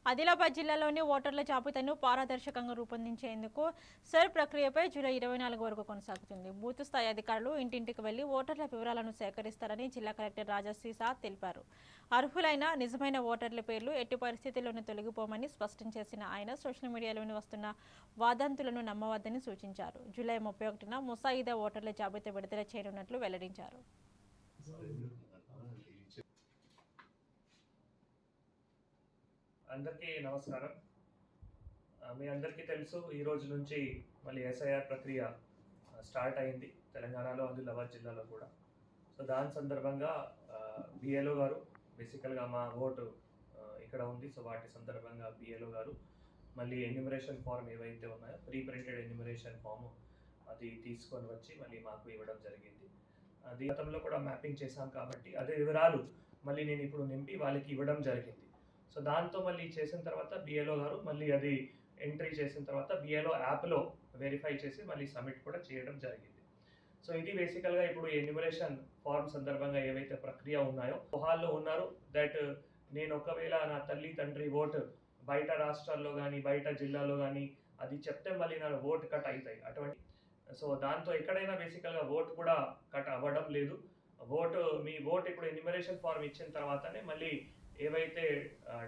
ఆదిలాబాద్ జిల్లాలోని ఓటర్ల జాబితాను పారదర్శకంగా రూపొందించేందుకు సర్ ప్రక్రియపై జూలై 24 వరకు కొనసాగుతుంది. బూత్ స్థాయి అధికారులు ఇంటింటికి వెళ్లి ఓటర్ల వివరాలను సేకరిస్తారని జిల్లా కలెక్టర్ రాజశ్రీ సా తెలిపారు. అర్హులైన నిజమైన ఓటర్ల పేర్లు ఎట్టి పరిస్థితుల్లోనూ తొలగిపోమని స్పష్టం చేసిన ఆయన సోషల్ మీడియాలోని వస్తున్న వాదంతులను నమ్మవద్దని సూచించారు. జూలై 31న ముసాయిదా ఓటర్ల జాబితా విడుదల చేయనున్నట్లు వెల్లడించారు. అందరికీ నమస్కారం. మీ అందరికీ తెలుసు ఈ రోజు నుంచి మళ్ళీ ఎస్ఐఆర్ ప్రక్రియ స్టార్ట్ అయింది తెలంగాణలో, ఆదిలాబాద్ జిల్లాలో కూడా. సో దాని సందర్భంగా బిఏలో గారు బేసికల్గా మా ఓటు ఇక్కడ ఉంది. సో వాటి సందర్భంగా బిఏలో గారు మళ్ళీ ఎన్యూమరేషన్ ఫామ్ ఏవైతే ఉన్నాయో ప్రీ ప్రింటెడ్ ఎన్యూమరేషన్ ఫామ్ అది తీసుకొని వచ్చి మళ్ళీ మాకు ఇవ్వడం జరిగింది. అది గతంలో కూడా మ్యాపింగ్ చేశాం కాబట్టి అదే వివరాలు మళ్ళీ నేను ఇప్పుడు నింపి వాళ్ళకి ఇవ్వడం జరిగింది. సో దాంతో మళ్ళీ చేసిన తర్వాత బిఏలో గారు మళ్ళీ అది ఎంట్రీ చేసిన తర్వాత బిఏలో యాప్లో వెరిఫై చేసి మళ్ళీ సబ్మిట్ కూడా చేయడం జరిగింది. సో ఇది బేసికల్గా ఇప్పుడు ఎన్యూమరేషన్ ఫార్మ్ సందర్భంగా ఏవైతే ప్రక్రియ ఉన్నాయో హాల్లో ఉన్నారు దట్ నేను ఒకవేళ నా తల్లి తండ్రి ఓటు బయట రాష్ట్రాల్లో కానీ బయట జిల్లాలో కానీ అది చెప్తే మళ్ళీ నా ఓటు కట్ అవుతాయి అటువంటి. సో దాంతో ఎక్కడైనా బేసికల్గా ఓటు కూడా కట్ అవ్వడం లేదు. మీ ఓటు ఇప్పుడు ఎన్యూమరేషన్ ఫార్మ్ ఇచ్చిన తర్వాతనే మళ్ళీ ఏవైతే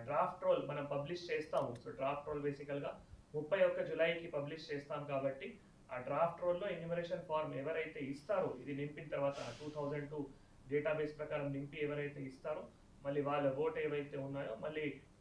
డ్రాఫ్ట్ రోల్ మనం పబ్లిష్ చేస్తాము. సో డ్రాఫ్ట్ రోల్ బేసికల్గా 31 జూలైకి పబ్లిష్ చేస్తాం కాబట్టి ఆ డ్రాఫ్ట్ రోల్లో ఎన్యూమరేషన్ ఫార్మ్ ఎవరైతే ఇస్తారో ఇది నింపిన తర్వాత 2002 డేటాబేస్ ప్రకారం నింపి ఎవరైతే ఇస్తారో మళ్ళీ వాళ్ళ ఓట్ ఏవైతే ఉన్నాయో మళ్ళీ